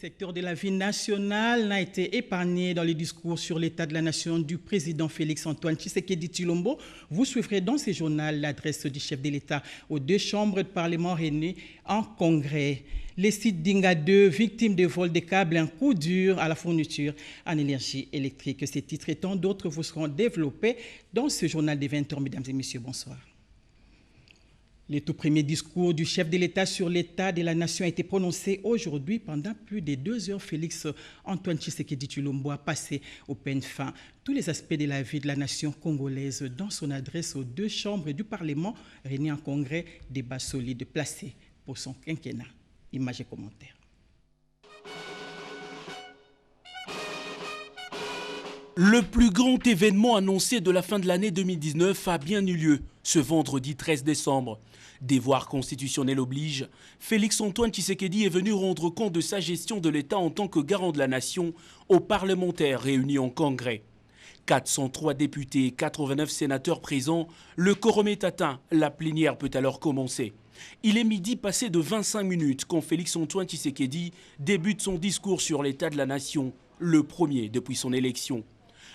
secteur de la vie nationale n'a été épargné dans le discours sur l'état de la nation du président Félix-Antoine Tshisekedi Tshilombo. Vous suivrez dans ce journal l'adresse du chef de l'État aux deux chambres de parlement réunies en congrès. Les sites d'Inga 2, victimes de vol de câbles, un coup dur à la fourniture en énergie électrique. Ces titres et tant d'autres vous seront développés dans ce journal des 20h. Mesdames et messieurs, bonsoir. Le tout premier discours du chef de l'État sur l'état de la nation a été prononcé aujourd'hui pendant plus de 2 heures. Félix-Antoine Tshisekedi Tshilombo a passé au peigne fin tous les aspects de la vie de la nation congolaise dans son adresse aux deux chambres du Parlement réunies en congrès, débat solide placé pour son quinquennat. Images et commentaires. Le plus grand événement annoncé de la fin de l'année 2019 a bien eu lieu ce vendredi 13 décembre. Devoir constitutionnel oblige, Félix-Antoine Tshisekedi est venu rendre compte de sa gestion de l'État en tant que garant de la nation aux parlementaires réunis en congrès. 403 députés et 89 sénateurs présents, le quorum est atteint, la plénière peut alors commencer. Il est midi passé de 25 minutes quand Félix-Antoine Tshisekedi débute son discours sur l'état de la nation, le premier depuis son élection.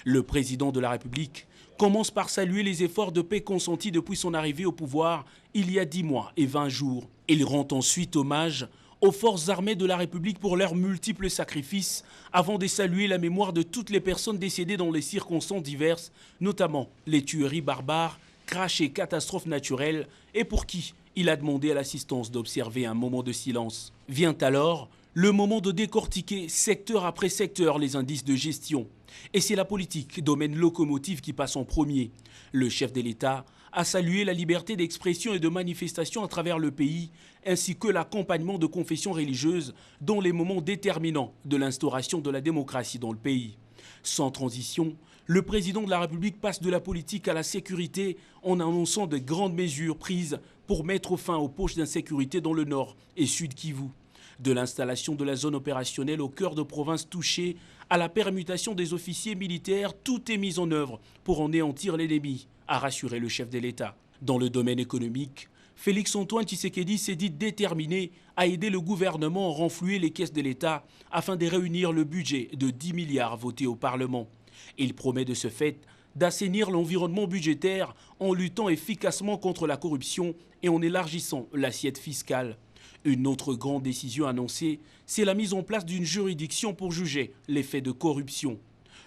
Le président de la République commence par saluer les efforts de paix consentis depuis son arrivée au pouvoir il y a 10 mois et 20 jours. Il rend ensuite hommage aux forces armées de la République pour leurs multiples sacrifices avant de saluer la mémoire de toutes les personnes décédées dans les circonstances diverses, notamment les tueries barbares, crashs et catastrophes naturelles, et pour qui il a demandé à l'assistance d'observer un moment de silence. Vient alors le moment de décortiquer secteur après secteur les indices de gestion. Et c'est la politique, domaine locomotive, qui passe en premier. Le chef de l'État a salué la liberté d'expression et de manifestation à travers le pays, ainsi que l'accompagnement de confessions religieuses dans les moments déterminants de l'instauration de la démocratie dans le pays. Sans transition, le président de la République passe de la politique à la sécurité en annonçant de grandes mesures prises pour mettre fin aux poches d'insécurité dans le nord et sud Kivu. De l'installation de la zone opérationnelle au cœur de provinces touchées à la permutation des officiers militaires, tout est mis en œuvre pour anéantir l'ennemi, a rassuré le chef de l'État. Dans le domaine économique, Félix-Antoine Tshisekedi s'est dit déterminé à aider le gouvernement à renflouer les caisses de l'État afin de réunir le budget de 10 milliards voté au Parlement. Il promet de ce fait d'assainir l'environnement budgétaire en luttant efficacement contre la corruption et en élargissant l'assiette fiscale. Une autre grande décision annoncée, c'est la mise en place d'une juridiction pour juger les faits de corruption.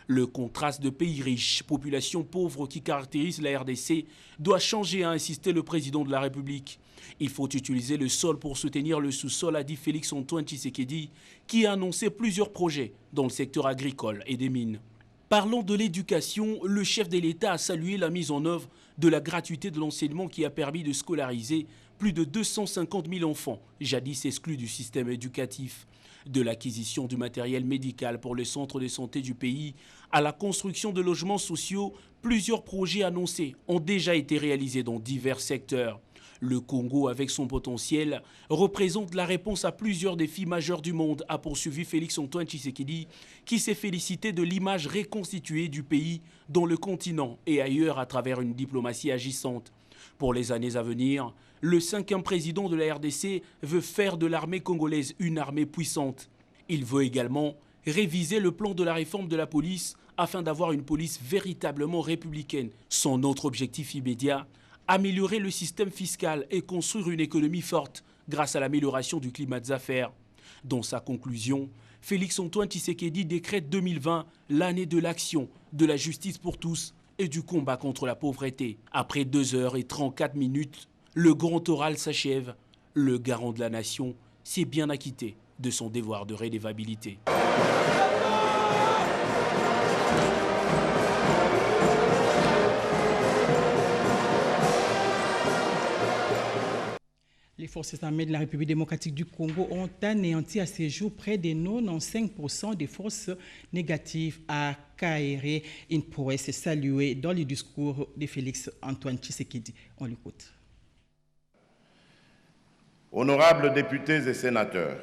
Le contraste de pays riches, population pauvre qui caractérise la RDC doit changer, a insisté le président de la République. Il faut utiliser le sol pour soutenir le sous-sol, a dit Félix-Antoine Tshisekedi, qui a annoncé plusieurs projets dans le secteur agricole et des mines. Parlant de l'éducation, le chef de l'État a salué la mise en œuvre de la gratuité de l'enseignement qui a permis de scolariser plus de 250 000 enfants, jadis exclus du système éducatif. De l'acquisition du matériel médical pour les centres de santé du pays à la construction de logements sociaux, plusieurs projets annoncés ont déjà été réalisés dans divers secteurs. Le Congo, avec son potentiel, représente la réponse à plusieurs défis majeurs du monde, a poursuivi Félix-Antoine Tshisekedi, qui s'est félicité de l'image reconstituée du pays dans le continent et ailleurs à travers une diplomatie agissante. Pour les années à venir, le 5e président de la RDC veut faire de l'armée congolaise une armée puissante. Il veut également réviser le plan de la réforme de la police afin d'avoir une police véritablement républicaine. Son autre objectif immédiat, améliorer le système fiscal et construire une économie forte grâce à l'amélioration du climat des affaires. Dans sa conclusion, Félix-Antoine Tshisekedi décrète 2020 l'année de l'action, de la justice pour tous et du combat contre la pauvreté. Après 2h34, le grand oral s'achève. Le garant de la nation s'est bien acquitté de son devoir de redevabilité. Les forces armées de la République démocratique du Congo ont anéanti à ce jour près de 95% des forces négatives à Kaéré, une prouesse saluée dans le discours de Félix-Antoine Tshisekedi. On l'écoute. Honorables députés et sénateurs,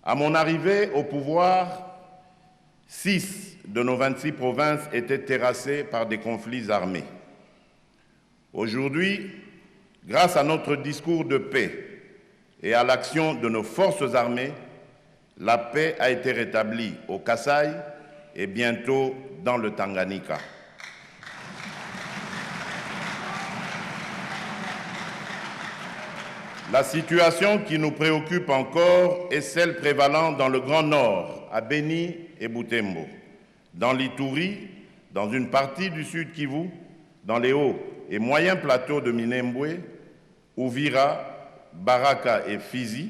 à mon arrivée au pouvoir, 6 de nos 26 provinces étaient terrassées par des conflits armés. Aujourd'hui, grâce à notre discours de paix et à l'action de nos forces armées, la paix a été rétablie au Kasaï et bientôt dans le Tanganyika. La situation qui nous préoccupe encore est celle prévalant dans le Grand Nord, à Beni et Butembo, dans l'Ituri, dans une partie du Sud Kivu, dans les hauts et moyens plateaux de Minembwe, Uvira, Baraka et Fizi,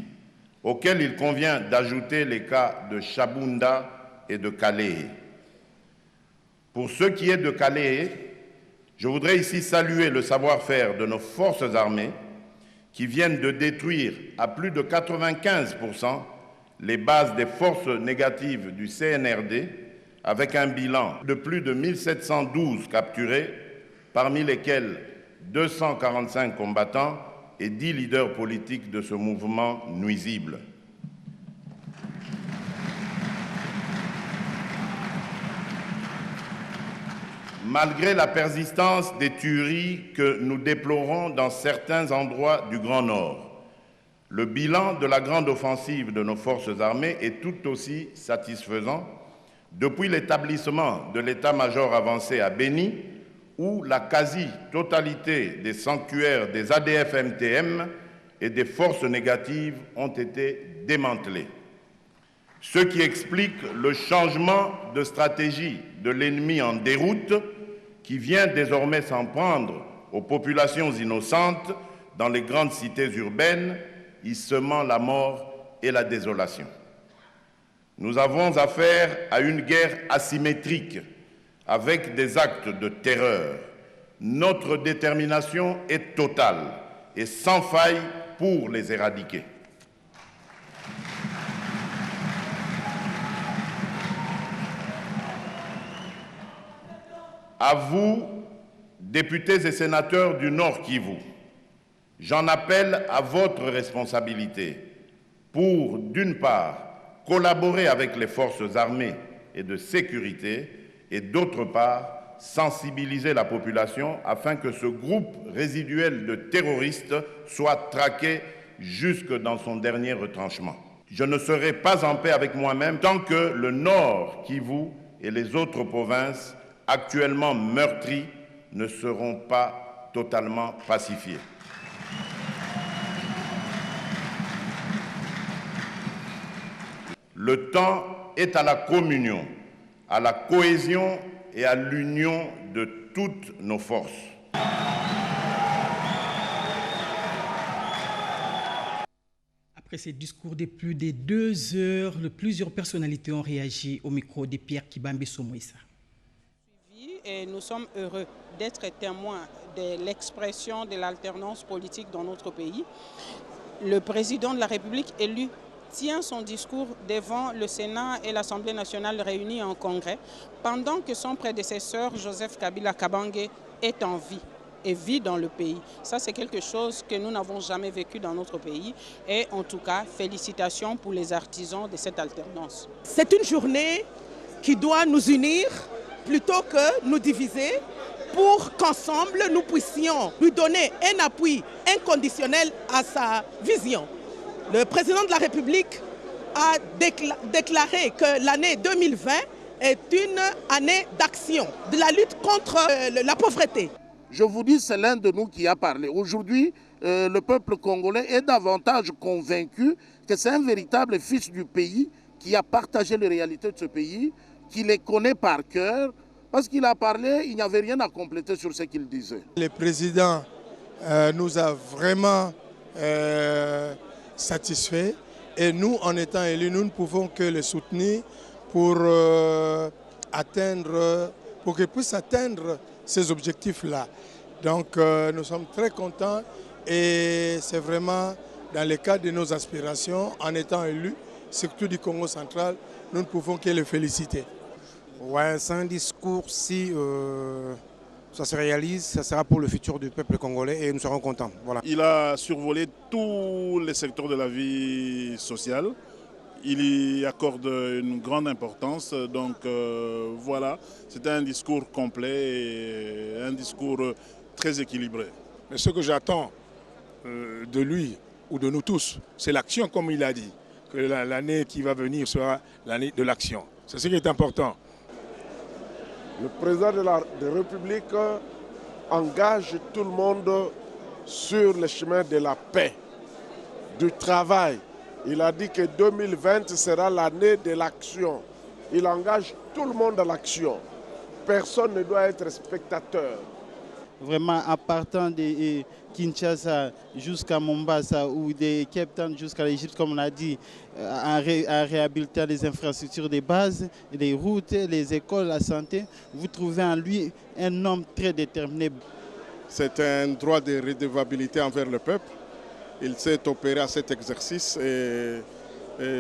auxquels il convient d'ajouter les cas de Chabunda et de Kalehe. Pour ce qui est de Kalehe, je voudrais ici saluer le savoir-faire de nos forces armées qui viennent de détruire à plus de 95% les bases des forces négatives du CNRD, avec un bilan de plus de 1712 capturés, parmi lesquels 245 combattants et 10 leaders politiques de ce mouvement nuisible. Malgré la persistance des tueries que nous déplorons dans certains endroits du Grand Nord, le bilan de la grande offensive de nos forces armées est tout aussi satisfaisant depuis l'établissement de l'état-major avancé à Beni, où la quasi-totalité des sanctuaires des ADF-MTM et des forces négatives ont été démantelés. Ce qui explique le changement de stratégie de l'ennemi en déroute qui vient désormais s'en prendre aux populations innocentes dans les grandes cités urbaines, y semant la mort et la désolation. Nous avons affaire à une guerre asymétrique avec des actes de terreur. Notre détermination est totale et sans faille pour les éradiquer. À vous, députés et sénateurs du Nord Kivu, j'en appelle à votre responsabilité pour, d'une part, collaborer avec les forces armées et de sécurité et, d'autre part, sensibiliser la population afin que ce groupe résiduel de terroristes soit traqué jusque dans son dernier retranchement. Je ne serai pas en paix avec moi-même tant que le Nord Kivu et les autres provinces actuellement meurtries ne seront pas totalement pacifiées. Le temps est à la communion, à la cohésion et à l'union de toutes nos forces. Après ces discours de plus de 2 heures, plusieurs personnalités ont réagi au micro de Pierre Kibambe Somoïsa. Et nous sommes heureux d'être témoins de l'expression de l'alternance politique dans notre pays. Le président de la République élu tient son discours devant le Sénat et l'Assemblée nationale réunis en congrès, pendant que son prédécesseur Joseph Kabila Kabange est en vie et vit dans le pays. Ça, c'est quelque chose que nous n'avons jamais vécu dans notre pays. Et en tout cas, félicitations pour les artisans de cette alternance. C'est une journée qui doit nous unir plutôt que nous diviser, pour qu'ensemble nous puissions lui donner un appui inconditionnel à sa vision. Le président de la République a déclaré que l'année 2020 est une année d'action, de la lutte contre la pauvreté. Je vous dis, c'est l'un de nous qui a parlé. Aujourd'hui, le peuple congolais est davantage convaincu que c'est un véritable fils du pays qui a partagé les réalités de ce pays, qui les connaît par cœur, parce qu'il a parlé, il n'y avait rien à compléter sur ce qu'il disait. Le président nous a vraiment satisfaits et nous, en étant élus, nous ne pouvons que le soutenir pour qu'il puisse atteindre ces objectifs-là. Donc nous sommes très contents et c'est vraiment dans le cadre de nos aspirations, en étant élus, surtout du Congo central, nous ne pouvons que le féliciter. Ouais, c'est un discours, si ça se réalise, ça sera pour le futur du peuple congolais et nous serons contents. Voilà. Il a survolé tous les secteurs de la vie sociale. Il y accorde une grande importance. Donc voilà, c'était un discours complet et un discours très équilibré. Mais ce que j'attends de lui ou de nous tous, c'est l'action comme il a dit. que l'année qui va venir sera l'année de l'action. C'est ce qui est important. Le président de la République engage tout le monde sur le chemin de la paix, du travail. Il a dit que 2020 sera l'année de l'action. Il engage tout le monde à l'action. Personne ne doit être spectateur. Vraiment, en partant de Kinshasa jusqu'à Mombasa ou de Cape Town jusqu'à l'Égypte, comme on a dit, en réhabilitant les infrastructures de base, les routes, les écoles, la santé, vous trouvez en lui un homme très déterminé. C'est un droit de redevabilité envers le peuple. Il s'est opéré à cet exercice et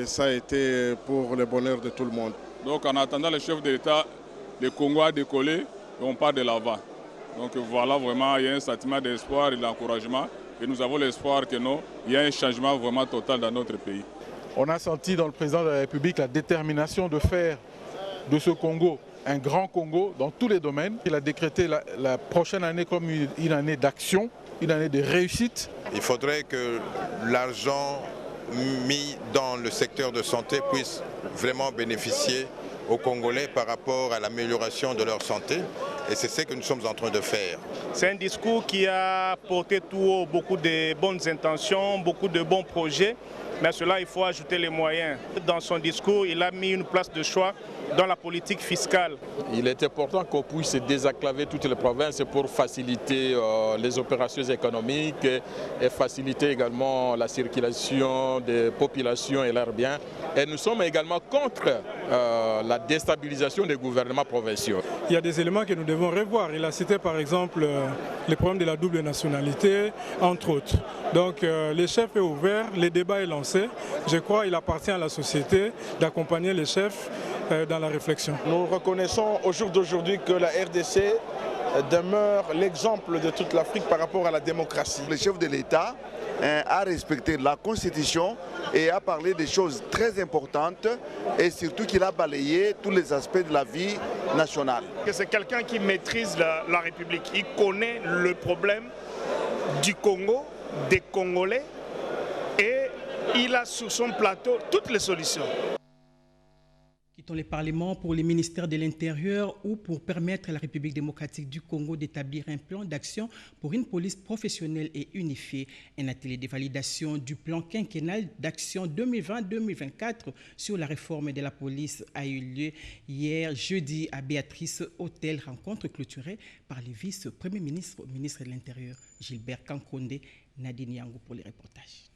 ça a été pour le bonheur de tout le monde. Donc en attendant le chef de l'État, le Congo a décollé et on part de l'avant. Donc voilà, vraiment, il y a un sentiment d'espoir et d'encouragement. Et nous avons l'espoir qu'il y a un changement vraiment total dans notre pays. On a senti dans le président de la République la détermination de faire de ce Congo un grand Congo dans tous les domaines. Il a décrété la prochaine année comme une année d'action, une année de réussite. Il faudrait que l'argent mis dans le secteur de santé puisse vraiment bénéficier aux Congolais par rapport à l'amélioration de leur santé. Et c'est ce que nous sommes en train de faire. C'est un discours qui a porté tout haut beaucoup de bonnes intentions, beaucoup de bons projets. Mais à cela, il faut ajouter les moyens. Dans son discours, il a mis une place de choix dans la politique fiscale. Il est important qu'on puisse désenclaver toutes les provinces pour faciliter les opérations économiques et faciliter également la circulation des populations et leurs biens. Et nous sommes également contre la déstabilisation des gouvernements provinciaux. Il y a des éléments que nous devons revoir. Il a cité par exemple les problèmes de la double nationalité, entre autres. Donc le chef est ouvert, le débat est lancé. Je crois qu'il appartient à la société d'accompagner les chefs dans la réflexion. Nous reconnaissons au jour d'aujourd'hui que la RDC demeure l'exemple de toute l'Afrique par rapport à la démocratie. Le chef de l'État a respecté la Constitution et a parlé des choses très importantes et surtout qu'il a balayé tous les aspects de la vie nationale. C'est quelqu'un qui maîtrise la République. Il connaît le problème du Congo, des Congolais et il a sur son plateau toutes les solutions. Quittons les parlements pour les ministères de l'Intérieur ou pour permettre à la République démocratique du Congo d'établir un plan d'action pour une police professionnelle et unifiée. Un atelier de validation du plan quinquennal d'action 2020-2024 sur la réforme de la police a eu lieu hier jeudi à Béatrice Hôtel, rencontre clôturée par le vice-premier ministre, ministre de l'Intérieur, Gilbert Kankonde, Nadine Yango pour les reportages.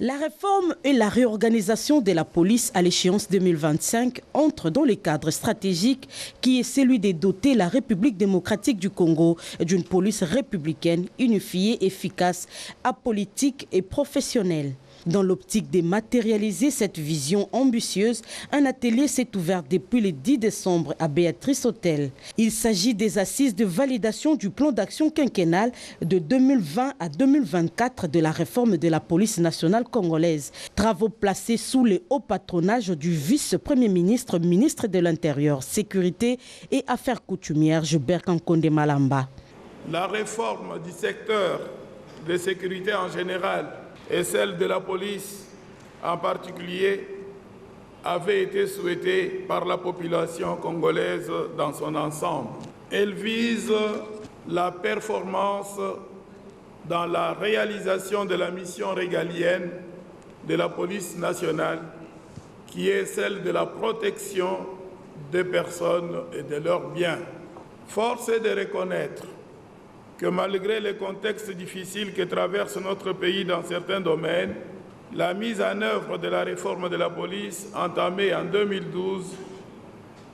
La réforme et la réorganisation de la police à l'échéance 2025 entrent dans le cadre stratégique qui est celui de doter la République démocratique du Congo d'une police républicaine, unifiée, efficace, apolitique et professionnelle. Dans l'optique de matérialiser cette vision ambitieuse, un atelier s'est ouvert depuis le 10 décembre à Béatrice Hôtel. Il s'agit des assises de validation du plan d'action quinquennal de 2020 à 2024 de la réforme de la police nationale congolaise. Travaux placés sous le haut patronage du vice-premier ministre, ministre de l'Intérieur, Sécurité et Affaires coutumières, Gilbert Kankonde Malamba. La réforme du secteur de sécurité en général et celle de la police en particulier avait été souhaitée par la population congolaise dans son ensemble. Elle vise la performance dans la réalisation de la mission régalienne de la police nationale, qui est celle de la protection des personnes et de leurs biens. Force est de reconnaître que malgré les contextes difficiles que traverse notre pays dans certains domaines, la mise en œuvre de la réforme de la police entamée en 2012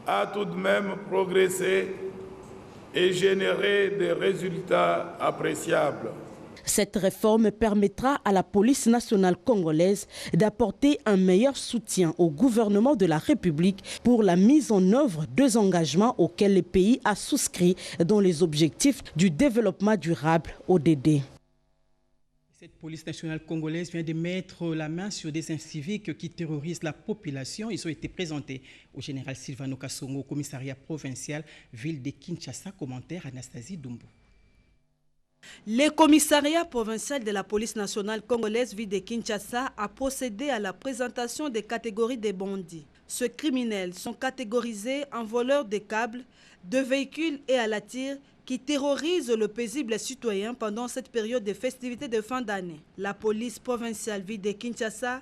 a tout de même progressé et généré des résultats appréciables. Cette réforme permettra à la police nationale congolaise d'apporter un meilleur soutien au gouvernement de la République pour la mise en œuvre des engagements auxquels le pays a souscrit dans les objectifs du développement durable ODD. Cette police nationale congolaise vient de mettre la main sur des inciviques qui terrorisent la population. Ils ont été présentés au général Sylvano Kassongo, au commissariat provincial ville de Kinshasa. Commentaire Anastasie Dumbo. Le commissariat provincial de la police nationale congolaise ville de Kinshasa a procédé à la présentation des catégories des bandits. Ces criminels sont catégorisés en voleurs de câbles, de véhicules et à la tire qui terrorisent le paisible citoyen pendant cette période de festivités de fin d'année. La police provinciale ville de Kinshasa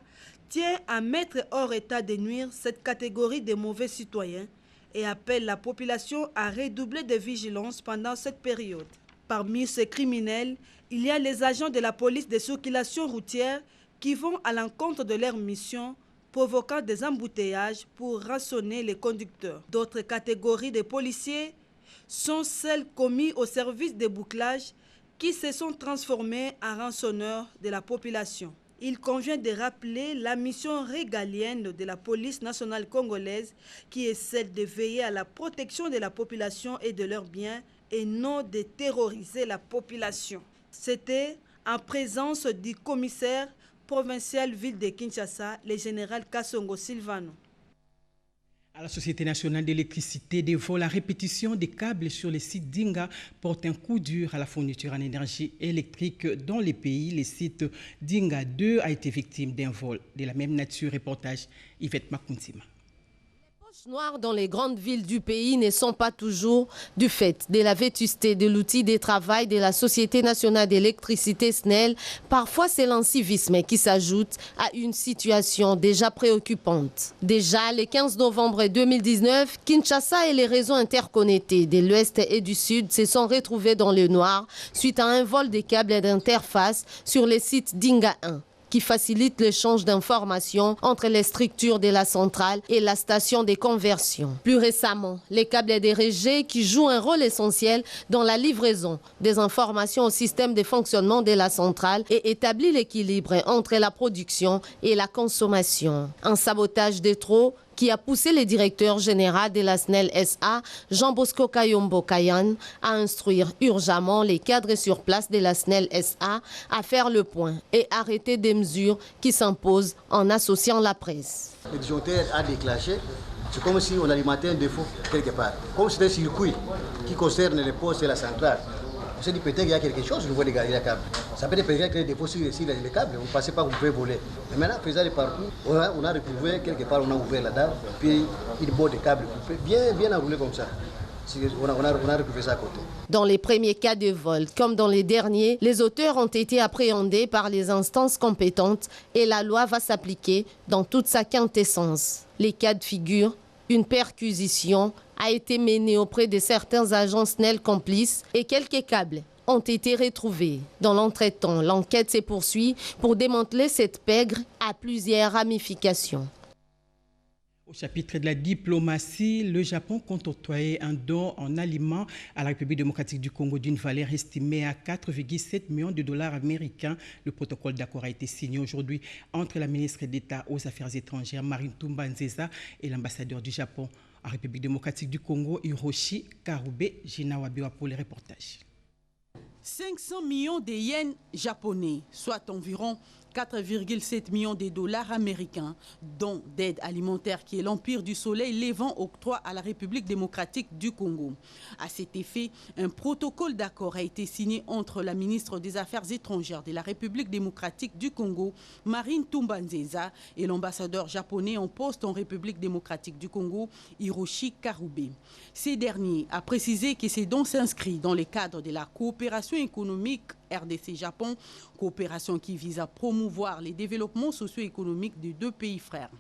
tient à mettre hors état de nuire cette catégorie de mauvais citoyens et appelle la population à redoubler de vigilance pendant cette période. Parmi ces criminels, il y a les agents de la police de circulation routière qui vont à l'encontre de leur mission, provoquant des embouteillages pour rançonner les conducteurs. D'autres catégories de policiers sont celles commises au service de bouclage qui se sont transformées en rançonneurs de la population. Il convient de rappeler la mission régalienne de la police nationale congolaise qui est celle de veiller à la protection de la population et de leurs biens et non de terroriser la population. C'était en présence du commissaire provincial ville de Kinshasa, le général Kassongo Silvano. À la Société nationale d'électricité dévoile la répétition des câbles sur les sites Dinga porte un coup dur à la fourniture en énergie électrique dans les pays. Le site Dinga 2 a été victime d'un vol de la même nature. Reportage Yvette Makuntima. Noirs dans les grandes villes du pays ne sont pas toujours du fait de la vétusté de l'outil de travail de la Société nationale d'électricité SNEL. Parfois, c'est l'incivisme qui s'ajoute à une situation déjà préoccupante. Déjà, le 15 novembre 2019, Kinshasa et les réseaux interconnectés de l'Ouest et du Sud se sont retrouvés dans le noir suite à un vol des câbles d'interface sur le site Dinga 1. Qui facilite l'échange d'informations entre les structures de la centrale et la station de conversion. Plus récemment, les câbles dérégés qui jouent un rôle essentiel dans la livraison des informations au système de fonctionnement de la centrale et établit l'équilibre entre la production et la consommation. Un sabotage de trop qui a poussé le directeur général de la SNEL SA, Jean-Bosco Kayombo Kayan, à instruire urgemment les cadres sur place de la SNEL SA à faire le point et arrêter des mesures qui s'imposent en associant la presse. Le disjoncteur a déclenché, c'est comme si on alimentait un défaut quelque part. Comme c'est un circuit qui concerne les postes et la centrale. On s'est dit peut-être qu'il y a quelque chose au niveau des galeries à câbles. Ça peut être peut-être qu'il y a des défauts sur les câbles, vous ne pensez pas que vous pouvez voler. Mais maintenant, faisant le parcours, on a retrouvé quelque part, on a ouvert la dalle, puis il bord des câbles bien enroulés comme ça. On a retrouvé ça à côté. Dans les premiers cas de vol, comme dans les derniers, les auteurs ont été appréhendés par les instances compétentes et la loi va s'appliquer dans toute sa quintessence. Les cas de figure, une perquisition a été menée auprès de certains agents SNEL complices et quelques câbles ont été retrouvés. Dans l'entretemps, l'enquête se poursuit pour démanteler cette pègre à plusieurs ramifications. Au chapitre de la diplomatie, le Japon compte octroyer un don en aliments à la République démocratique du Congo d'une valeur estimée à 4,7 millions de dollars américains. Le protocole d'accord a été signé aujourd'hui entre la ministre d'État aux Affaires étrangères, Marine Tumbanzeza, et l'ambassadeur du Japon en République démocratique du Congo, Hiroshi Karube. Gina Wabiwa pour les reportages. 500 millions de yens japonais, soit environ 4,7 millions de dollars américains, dont d'aide alimentaire qui est l'Empire du Soleil levant octroi à la République démocratique du Congo. À cet effet, un protocole d'accord a été signé entre la ministre des Affaires étrangères de la République démocratique du Congo, Marine Tumbanzeza, et l'ambassadeur japonais en poste en République démocratique du Congo, Hiroshi Karube. Ces derniers a précisé que ces dons s'inscrivent dans le cadre de la coopération économique RDC-Japon, coopération qui vise à promouvoir les développements socio-économiques des deux pays frères.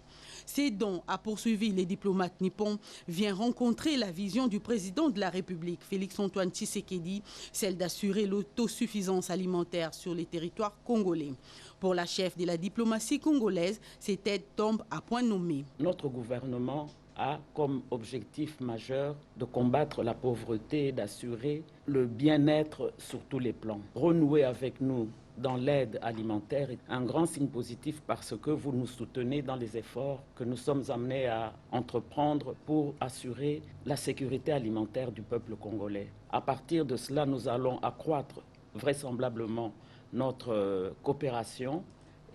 Ces dons, a poursuivi les diplomates nippons, vient rencontrer la vision du président de la République, Félix-Antoine Tshisekedi, celle d'assurer l'autosuffisance alimentaire sur les territoires congolais. Pour la chef de la diplomatie congolaise, cette aide tombe à point nommé. Notre gouvernement a comme objectif majeur de combattre la pauvreté et d'assurer le bien-être sur tous les plans. Renouer avec nous dans l'aide alimentaire est un grand signe positif parce que vous nous soutenez dans les efforts que nous sommes amenés à entreprendre pour assurer la sécurité alimentaire du peuple congolais. À partir de cela, nous allons accroître vraisemblablement notre coopération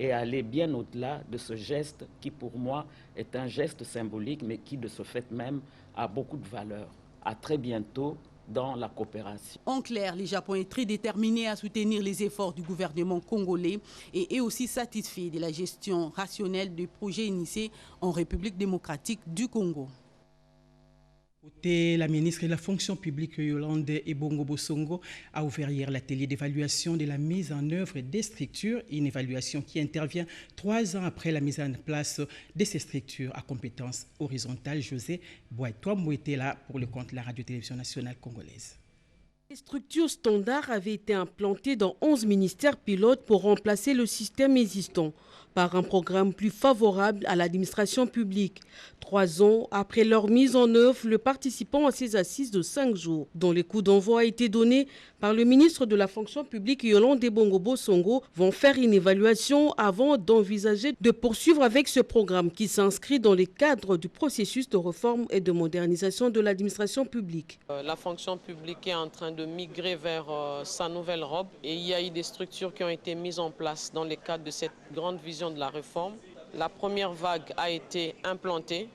et aller bien au-delà de ce geste qui, pour moi, est un geste symbolique, mais qui, de ce fait même, a beaucoup de valeur. À très bientôt dans la coopération. En clair, le Japon est très déterminé à soutenir les efforts du gouvernement congolais et est aussi satisfait de la gestion rationnelle du projet initié en République démocratique du Congo. La ministre de la fonction publique Yolande Ebongo Bosongo a ouvert hier l'atelier d'évaluation de la mise en œuvre des structures, une évaluation qui intervient 3 ans après la mise en place de ces structures à compétences horizontales. José Boitoamou était là pour le compte de la Radio-Télévision nationale congolaise. Les structures standards avaient été implantées dans 11 ministères pilotes pour remplacer le système existant par un programme plus favorable à l'administration publique. 3 ans après leur mise en œuvre, le participant à ces assises de 5 jours, dont les coups d'envoi a été donné par le ministre de la fonction publique Yolande Ebongo Bosongo, vont faire une évaluation avant d'envisager de poursuivre avec ce programme qui s'inscrit dans le cadre du processus de réforme et de modernisation de l'administration publique. La fonction publique est en train de migrer vers sa nouvelle robe et il y a eu des structures qui ont été mises en place dans le cadre de cette grande vision de la réforme. La première vague a été implantée.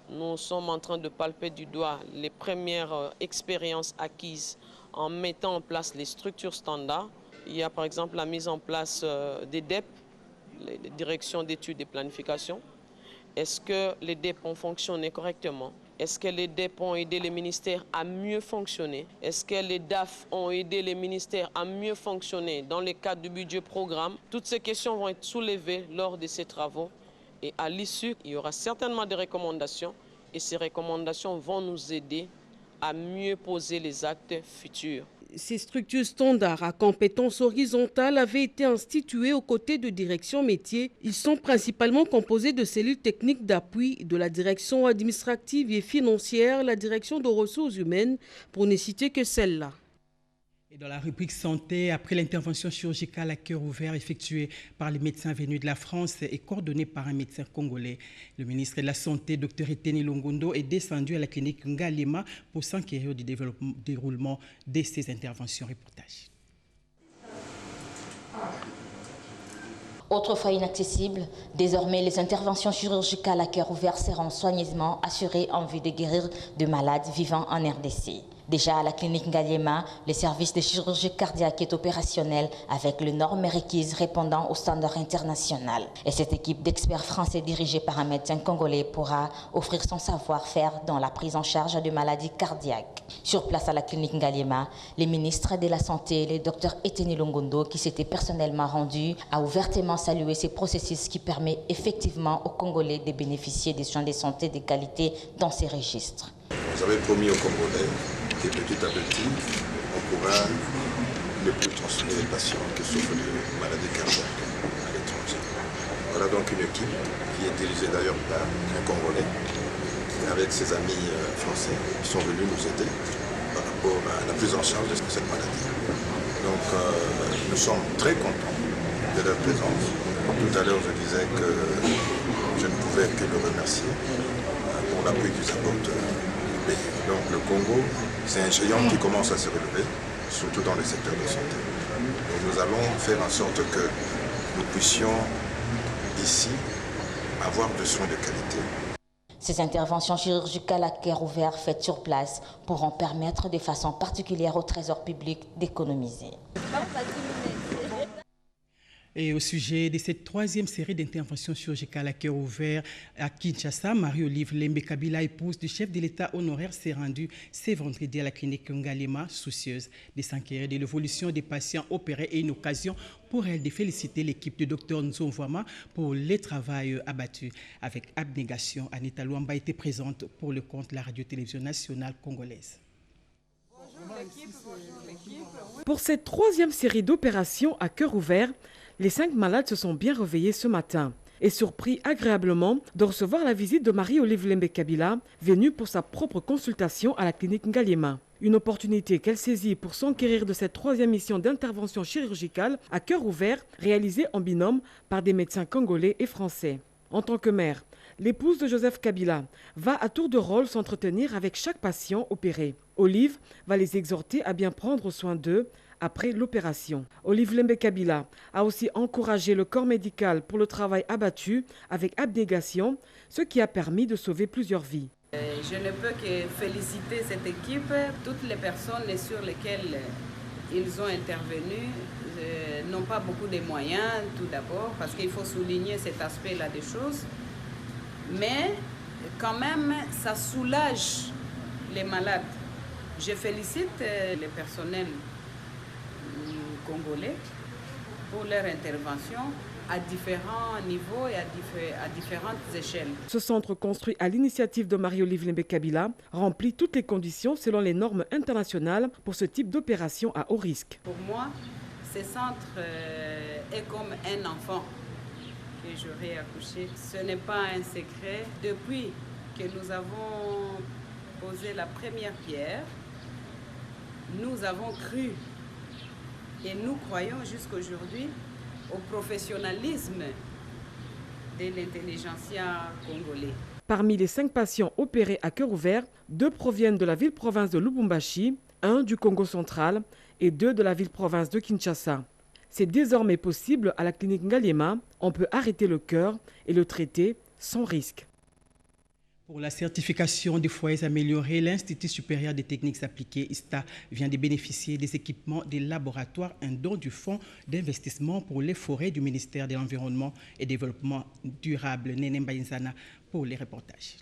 Nous sommes en train de palper du doigt les premières expériences acquises en mettant en place les structures standards. Il y a par exemple la mise en place des DEP, les directions d'études et planification. Est-ce que les DEP ont fonctionné correctement? Est-ce que les DEP ont aidé les ministères à mieux fonctionner? Est-ce que les DAF ont aidé les ministères à mieux fonctionner dans le cadre du budget programme? Toutes ces questions vont être soulevées lors de ces travaux. Et à l'issue, il y aura certainement des recommandations. Et ces recommandations vont nous aider à mieux poser les actes futurs. Ces structures standards à compétences horizontales avaient été instituées aux côtés de directions métiers. Ils sont principalement composés de cellules techniques d'appui de la direction administrative et financière, la direction de ressources humaines, pour ne citer que celle-là. Et dans la rubrique santé, après l'intervention chirurgicale à cœur ouvert effectuée par les médecins venus de la France et coordonnée par un médecin congolais, le ministre de la Santé, Dr Eteni Longondo, est descendu à la clinique Ngalema pour s'enquérir du déroulement de ces interventions. Reportage. Autrefois inaccessibles, désormais les interventions chirurgicales à cœur ouvert seront soigneusement assurées en vue de guérir de malades vivant en RDC. Déjà à la clinique Ngalema, le service de chirurgie cardiaque est opérationnel avec les normes requises répondant aux standards internationaux. Et cette équipe d'experts français dirigée par un médecin congolais pourra offrir son savoir-faire dans la prise en charge de maladies cardiaques. Sur place à la clinique Ngalema, le ministre de la Santé, le Dr Eteni Longondo, qui s'était personnellement rendu, a ouvertement salué ce processus qui permet effectivement aux Congolais de bénéficier des soins de santé de qualité dans ces registres. Vous avez promis aux Congolais que petit à petit, on pourra ne plus transférer les patients qui souffrent de maladies cardiaques à l'étranger. Voilà donc une équipe qui est dirigée d'ailleurs par un Congolais avec ses amis français qui sont venus nous aider par rapport à la prise en charge de cette maladie. Donc nous sommes très contents de leur présence. Tout à l'heure je disais que je ne pouvais que le remercier pour l'appui qu'ils apportent. Donc le Congo, c'est un géant qui commence à se relever, surtout dans le secteur de santé. Et nous allons faire en sorte que nous puissions ici avoir des soins de qualité. Ces interventions chirurgicales à cœur ouvert faites sur place pourront permettre de façon particulière au Trésor public d'économiser. Et au sujet de cette 3e série d'interventions chirurgicales à cœur ouvert à Kinshasa, Marie-Olive Lembe-Kabila, épouse du chef de l'État honoraire, s'est rendue ce vendredi à la clinique Ngalema, soucieuse de s'enquérir de l'évolution des patients opérés et une occasion pour elle de féliciter l'équipe du Dr Nzonvama pour le travail abattu. Avec abnégation, Anita Luamba était présente pour le compte de la Radio-Télévision nationale congolaise. Pour cette 3e série d'opérations à cœur ouvert, les 5 malades se sont bien réveillés ce matin et surpris agréablement de recevoir la visite de Marie-Olive Lembe-Kabila, venue pour sa propre consultation à la clinique Ngalema. Une opportunité qu'elle saisit pour s'enquérir de cette 3e mission d'intervention chirurgicale à cœur ouvert, réalisée en binôme par des médecins congolais et français. En tant que mère, l'épouse de Joseph Kabila va à tour de rôle s'entretenir avec chaque patient opéré. Olive va les exhorter à bien prendre soin d'eux après l'opération. Olive Lembe-Kabila a aussi encouragé le corps médical pour le travail abattu avec abnégation, ce qui a permis de sauver plusieurs vies. Je ne peux que féliciter cette équipe. Toutes les personnes sur lesquelles ils ont intervenu n'ont pas beaucoup de moyens, tout d'abord, parce qu'il faut souligner cet aspect-là des choses. Mais quand même, ça soulage les malades. Je félicite le personnel congolais pour leur intervention à différents niveaux et à différentes échelles. Ce centre construit à l'initiative de Marie-Olive Lembe Kabila remplit toutes les conditions selon les normes internationales pour ce type d'opération à haut risque. Pour moi, ce centre est comme un enfant que j'aurais accouché. Ce n'est pas un secret. Depuis que nous avons posé la première pierre, nous avons cru et nous croyons jusqu'aujourd'hui au professionnalisme de l'intelligentsia congolais. Parmi les 5 patients opérés à cœur ouvert, 2 proviennent de la ville-province de Lubumbashi, 1 du Congo central et 2 de la ville-province de Kinshasa. C'est désormais possible à la clinique Ngaliema. On peut arrêter le cœur et le traiter sans risque. Pour la certification des foyers améliorés, l'Institut supérieur des techniques appliquées, ISTA, vient de bénéficier des équipements des laboratoires, un don du Fonds d'investissement pour les forêts du ministère de l'Environnement et Développement durable, Néné Mbaïnzana, pour les reportages.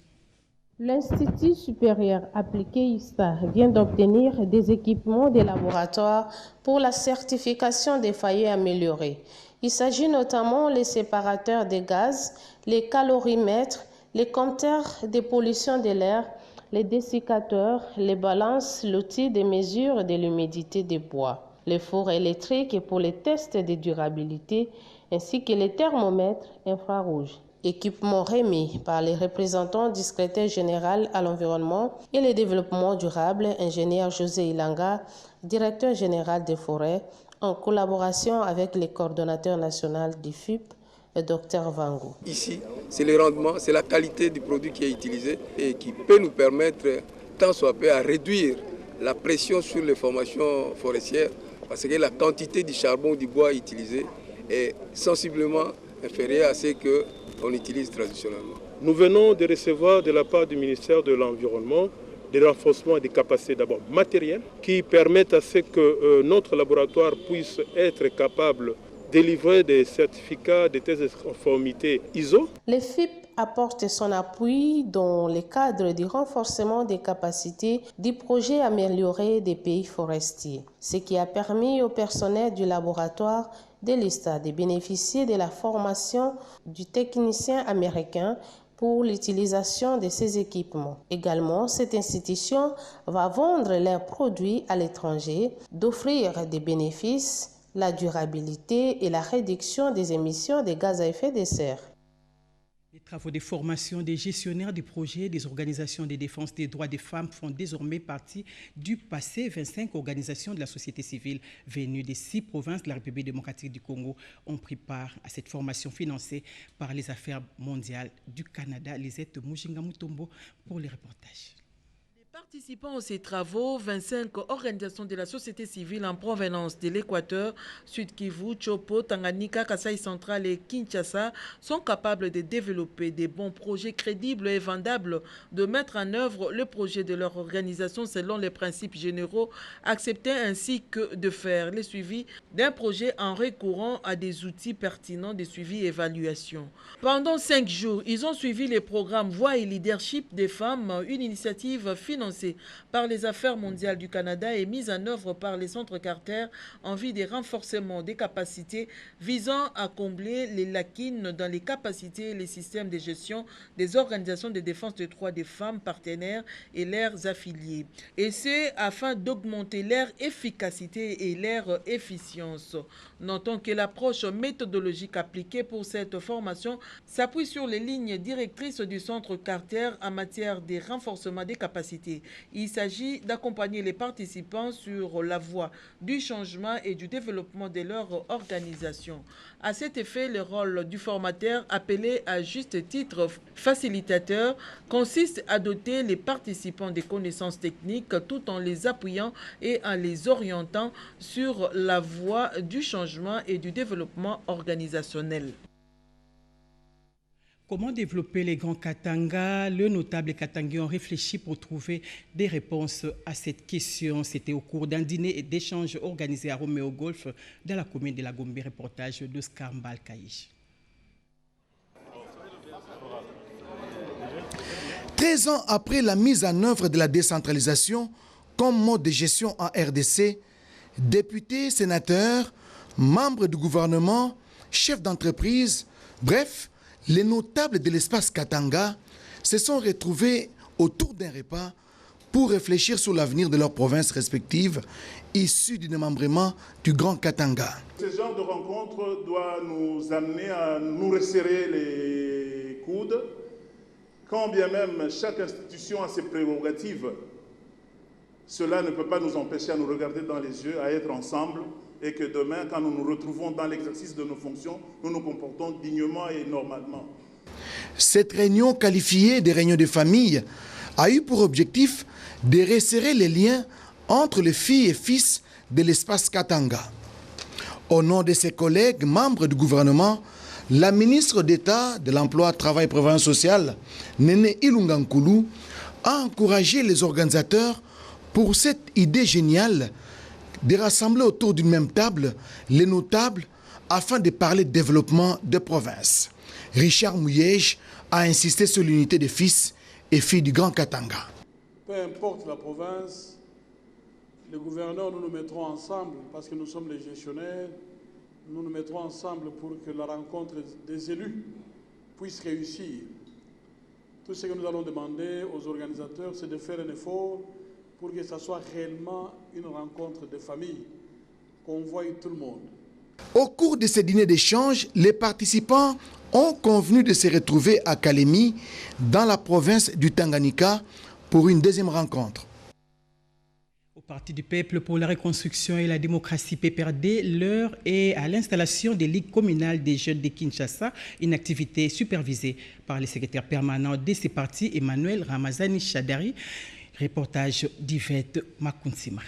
L'Institut supérieur appliqué ISTA vient d'obtenir des équipements des laboratoires pour la certification des foyers améliorés. Il s'agit notamment des séparateurs des gaz, les calorimètres, les compteurs de pollution de l'air, les dessicateurs, les balances, l'outil de mesure de l'humidité des bois, les fours électriques pour les tests de durabilité, ainsi que les thermomètres infrarouges. Équipement remis par les représentants du secrétaire général à l'environnement et le développement durable, ingénieur José Ilanga, directeur général des forêts, en collaboration avec le coordonnateur national du FUP, le Dr Vango. Ici, c'est le rendement, c'est la qualité du produit qui est utilisé et qui peut nous permettre, tant soit peu, à réduire la pression sur les formations forestières parce que la quantité du charbon ou du bois utilisé est sensiblement inférieure à ce qu'on utilise traditionnellement. Nous venons de recevoir de la part du ministère de l'Environnement des renforcements des capacités d'abord matérielles qui permettent à ce que notre laboratoire puisse être capable délivrer des certificats de tests de conformité ISO. Le FIP apporte son appui dans le cadre du renforcement des capacités du projet amélioré des pays forestiers, ce qui a permis au personnel du laboratoire de l'ISTA de bénéficier de la formation du technicien américain pour l'utilisation de ces équipements. Également, cette institution va vendre leurs produits à l'étranger, d'offrir des bénéfices, la durabilité et la réduction des émissions de gaz à effet de serre. Les travaux de formation des gestionnaires des projets des organisations de défense des droits des femmes font désormais partie du passé. 25 organisations de la société civile venues des 6 provinces de la République démocratique du Congo ont pris part à cette formation financée par les Affaires mondiales du Canada. Lisette Mujinga Mutombo pour les reportages. Participant à ces travaux, 25 organisations de la société civile en provenance de l'Équateur, Sud Kivu, Chopo, Tanganyika, Kasai Central et Kinshasa sont capables de développer des bons projets crédibles et vendables, de mettre en œuvre le projet de leur organisation selon les principes généraux acceptés ainsi que de faire le suivi d'un projet en recourant à des outils pertinents de suivi et évaluation. Pendant 5 jours, ils ont suivi les programmes Voix et Leadership des femmes, une initiative financée par les Affaires mondiales du Canada et mise en œuvre par les centres Carter en vue des renforcements des capacités visant à combler les lacunes dans les capacités et les systèmes de gestion des organisations de défense des droits des femmes partenaires et leurs affiliés. Et c'est afin d'augmenter leur efficacité et leur efficience. Notons que l'approche méthodologique appliquée pour cette formation s'appuie sur les lignes directrices du centre Carter en matière de renforcement des capacités. Il s'agit d'accompagner les participants sur la voie du changement et du développement de leur organisation. À cet effet, le rôle du formateur, appelé à juste titre facilitateur, consiste à doter les participants des connaissances techniques tout en les appuyant et en les orientant sur la voie du changement et du développement organisationnel. Comment développer les grands Katanga? Le notable Katangais ont réfléchi pour trouver des réponses à cette question. C'était au cours d'un dîner et d'échanges organisé à Roméo Golf dans la commune de la Gombe. Reportage de Skambal Kaïch. 13 ans après la mise en œuvre de la décentralisation comme mode de gestion en RDC, députés, sénateurs, membres du gouvernement, chefs d'entreprise, bref, les notables de l'espace Katanga se sont retrouvés autour d'un repas pour réfléchir sur l'avenir de leurs provinces respectives issues du démembrement du Grand Katanga. Ce genre de rencontre doit nous amener à nous resserrer les coudes, quand bien même chaque institution a ses prérogatives. Cela ne peut pas nous empêcher à nous regarder dans les yeux, à être ensemble, et que demain, quand nous nous retrouvons dans l'exercice de nos fonctions, nous nous comportons dignement et normalement. Cette réunion qualifiée de réunion de famille a eu pour objectif de resserrer les liens entre les filles et fils de l'espace Katanga. Au nom de ses collègues membres du gouvernement, la ministre d'État de l'Emploi, Travail et Prévoyance sociale, Néné Ilunga Nkoulou, a encouragé les organisateurs pour cette idée géniale de rassembler autour d'une même table les notables afin de parler de développement de province. Richard Mouyej a insisté sur l'unité des fils et filles du Grand Katanga. Peu importe la province, les gouverneurs, nous nous mettrons ensemble parce que nous sommes les gestionnaires. Nous nous mettrons ensemble pour que la rencontre des élus puisse réussir. Tout ce que nous allons demander aux organisateurs, c'est de faire un effort pour que ce soit réellement une rencontre de famille, qu'on voie tout le monde. Au cours de ces dîners d'échange, les participants ont convenu de se retrouver à Kalemi, dans la province du Tanganyika, pour une deuxième rencontre. Au Parti du Peuple pour la Reconstruction et la Démocratie PPRD, l'heure est à l'installation des ligues communales des jeunes de Kinshasa, une activité supervisée par le secrétaire permanent de ces partis, Emmanuel Ramazani Chadari. Reportage d'Yvette Makunsima.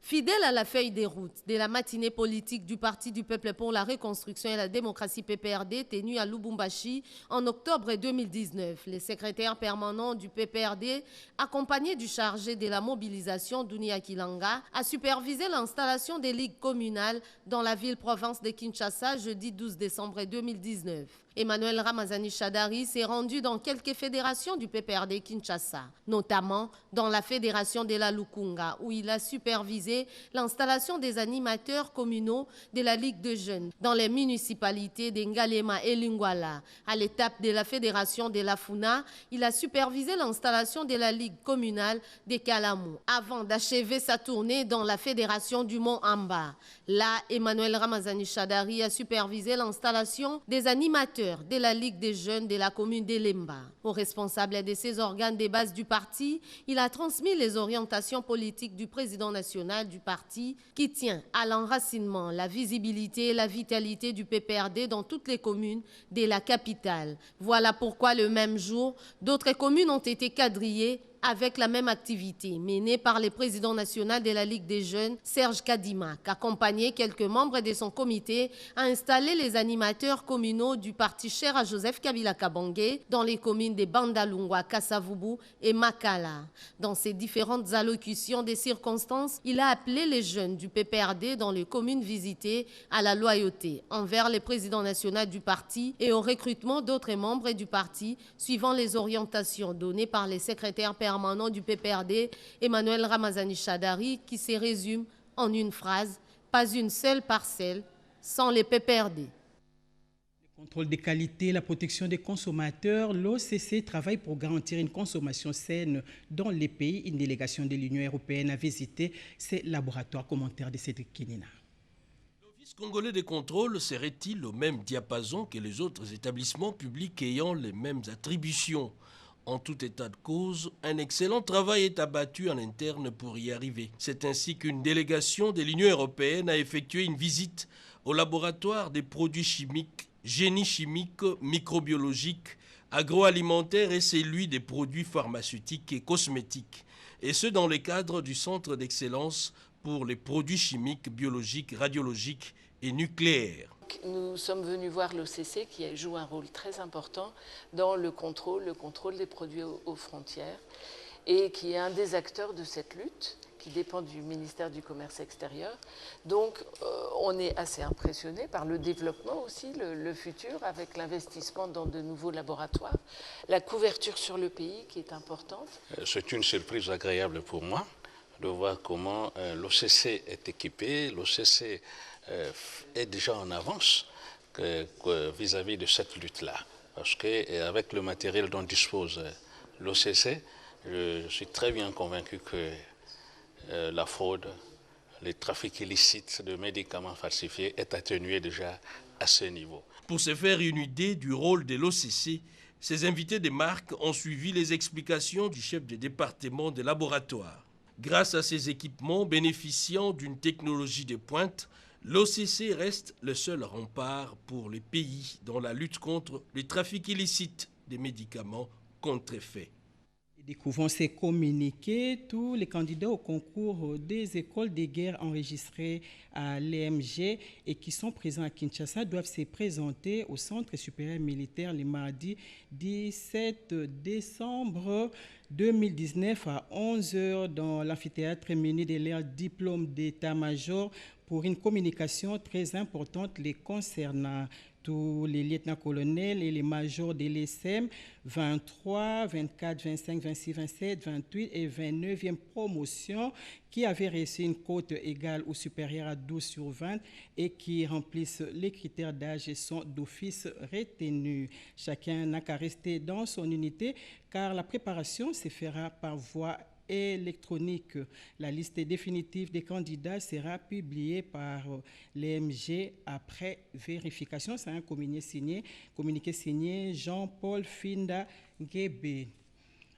Fidèle à la feuille des routes de la matinée politique du Parti du Peuple pour la Reconstruction et la Démocratie PPRD tenue à Lubumbashi en octobre 2019, le secrétaire permanent du PPRD, accompagné du chargé de la mobilisation Dunia Kilanga, a supervisé l'installation des ligues communales dans la ville-province de Kinshasa jeudi 12 décembre 2019. Emmanuel Ramazani Chadari s'est rendu dans quelques fédérations du PPRD Kinshasa, notamment dans la fédération de la Lukunga, où il a supervisé l'installation des animateurs communaux de la Ligue de jeunes dans les municipalités d'Ngalema et Lingwala. À l'étape de la fédération de la Funa, il a supervisé l'installation de la Ligue communale de Kalamou, avant d'achever sa tournée dans la fédération du Mont Amba. Là, Emmanuel Ramazani Chadari a supervisé l'installation des animateurs de la Ligue des jeunes de la commune d'Elemba. Aux responsables de ces organes de base du parti, il a transmis les orientations politiques du président national du parti qui tient à l'enracinement, la visibilité et la vitalité du PPRD dans toutes les communes de la capitale. Voilà pourquoi le même jour, d'autres communes ont été quadrillées avec la même activité menée par le président national de la Ligue des jeunes, Serge Kadima, accompagné quelques membres de son comité à installer les animateurs communaux du parti cher à Joseph Kabila Kabange dans les communes de Bandalungwa, Kassavubu et Makala. Dans ces différentes allocutions des circonstances, il a appelé les jeunes du PPRD dans les communes visitées à la loyauté envers le président national du parti et au recrutement d'autres membres du parti suivant les orientations données par les secrétaires permanents du PPRD, Emmanuel Ramazani Chadari, qui se résume en une phrase: pas une seule parcelle sans les PPRD. Le contrôle des qualités, la protection des consommateurs, l'OCC travaille pour garantir une consommation saine dans les pays. Une délégation de l'Union européenne a visité ces laboratoires. Commentaire de Cédric Kenina. L'Office congolais des contrôles serait-il au même diapason que les autres établissements publics ayant les mêmes attributions ? En tout état de cause, un excellent travail est abattu en interne pour y arriver. C'est ainsi qu'une délégation de l'Union européenne a effectué une visite au laboratoire des produits chimiques, génie chimique, microbiologique, agroalimentaire et celui des produits pharmaceutiques et cosmétiques. Et ce dans le cadre du Centre d'excellence pour les produits chimiques, biologiques, radiologiques et nucléaire. Nous sommes venus voir l'OCC qui joue un rôle très important dans le contrôle des produits aux frontières et qui est un des acteurs de cette lutte qui dépend du ministère du Commerce extérieur. Donc on est assez impressionné par le développement aussi, le futur, avec l'investissement dans de nouveaux laboratoires, la couverture sur le pays qui est importante. C'est une surprise agréable pour moi de voir comment l'OCC est équipé. L'OCC est déjà en avance vis-à-vis de cette lutte-là. Parce qu'avec le matériel dont dispose l'OCC, je suis très bien convaincu que la fraude, les trafics illicites de médicaments falsifiés est atténué déjà à ce niveau. Pour se faire une idée du rôle de l'OCC, ces invités des marques ont suivi les explications du chef de département des laboratoires. Grâce à ces équipements bénéficiant d'une technologie de pointe, l'OCC reste le seul rempart pour les pays dans la lutte contre le trafic illicite des médicaments contrefaits. Découvrons ces communiqués. Tous les candidats au concours des écoles de guerre enregistrés à l'EMG et qui sont présents à Kinshasa doivent se présenter au Centre supérieur militaire le mardi 17 décembre 2019 à 11h dans l'amphithéâtre muni de leur diplôme d'état-major pour une communication très importante les concernant. Tous les lieutenants-colonels et les majors de l'ESM 23, 24, 25, 26, 27, 28 et 29e promotion qui avaient reçu une cote égale ou supérieure à 12 sur 20 et qui remplissent les critères d'âge et sont d'office retenus. Chacun n'a qu'à rester dans son unité car la préparation se fera par voie électronique. La liste définitive des candidats sera publiée par l'EMG après vérification. C'est un communiqué signé Jean-Paul Finda Guébé.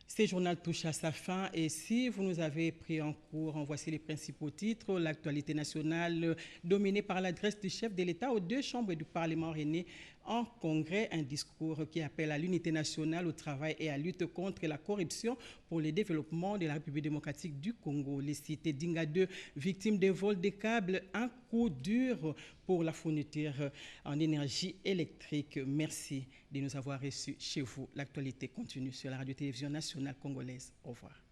Ce journal touche à sa fin et si vous nous avez pris en cours, voici les principaux titres. L'actualité nationale dominée par l'adresse du chef de l'État aux deux chambres du Parlement réunies en congrès, un discours qui appelle à l'unité nationale, au travail et à la lutte contre la corruption pour le développement de la République démocratique du Congo. Les cités Dinga 2, victimes de vols de câbles, un coup dur pour la fourniture en énergie électrique. Merci de nous avoir reçus chez vous. L'actualité continue sur la radio-télévision nationale congolaise. Au revoir.